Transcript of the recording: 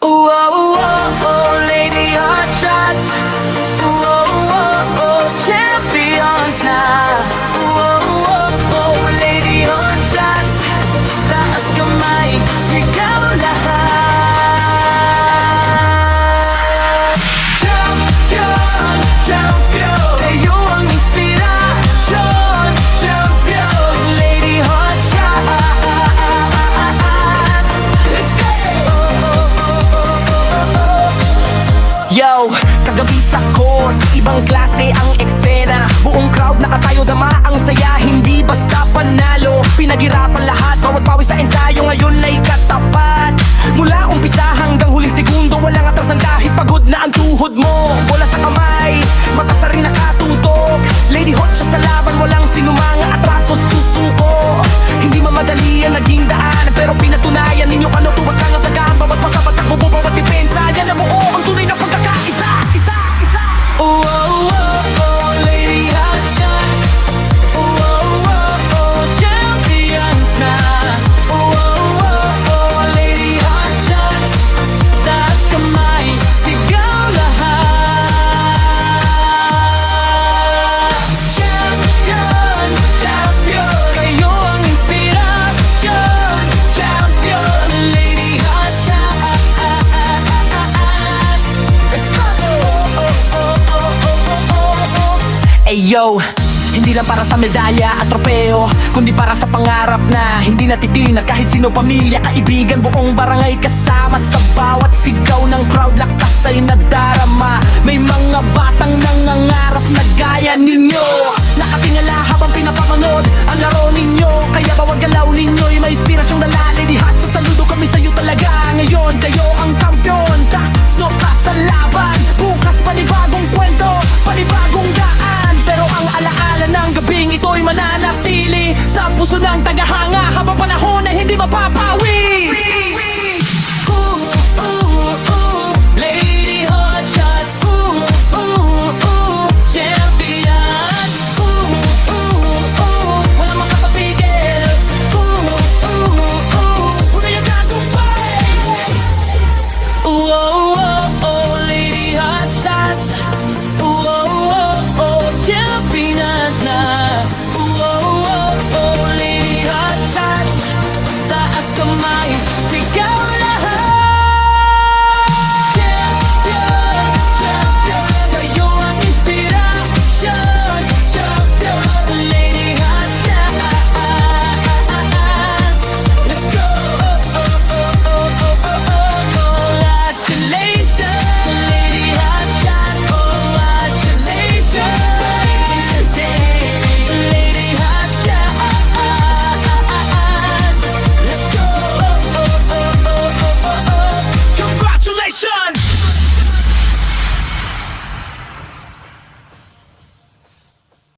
Ooh, oh, oh, oh, lady hot shots. Ooh, oh, oh, oh, champions na. Ooh, oh, oh, oh, lady hot shots. Taas kamay, sigaw lahat. Champion, champion. Kayo ang inspirasyon. Champion, lady hot shots. Let's go. Yo, kagabi sa court, ibang klase ang eksena. Buong crowd nakatayo, dama ang saya, hindi basta panalo. Pinaghirapan lahat, bawat pawis sa ensayo ngayon ay katapat. Mula umpisa hanggang huling segundo, walang atrasan kahit pagod na ang tuhod mo. Bola sa kamay, mata sa ring nakatutok. Lady hot siya sa laban, walang sinumang atraso susuko. Hindi mamadali ang naging daan, pero pinatunayan ninyo ano tuwag kang tagaan. Bawat pasabat takbo, bawat depensa, yan ang buo ang tunay na pagkakaisa. Oh, oh, oh, oh, lady hot shots. Oh, oh, oh, oh, champions na. Oh, oh, oh, oh, lady hot shots. Taas kamay, sigaw lahat. Champion, champion. Kayo ang inspirasyon. Champion, lady hot shots. Let's go. Ayo, hindi lang para sa medalya at tropeo, kundi para sa pangarap na hindi natitinag kahit sino, pamilya, kaibigan, buong barangay kasama. Sa bawat sigaw ng crowd, lakas ay nadarama. May mga batang nangangarap na gaya ninyo, nakatingala habang pinapapanood ang laro ninyo. Kaya bawat galaw ninyo'y may inspirasyong dala. Lady hot, sa saludo kami sa'yo talaga. Ngayon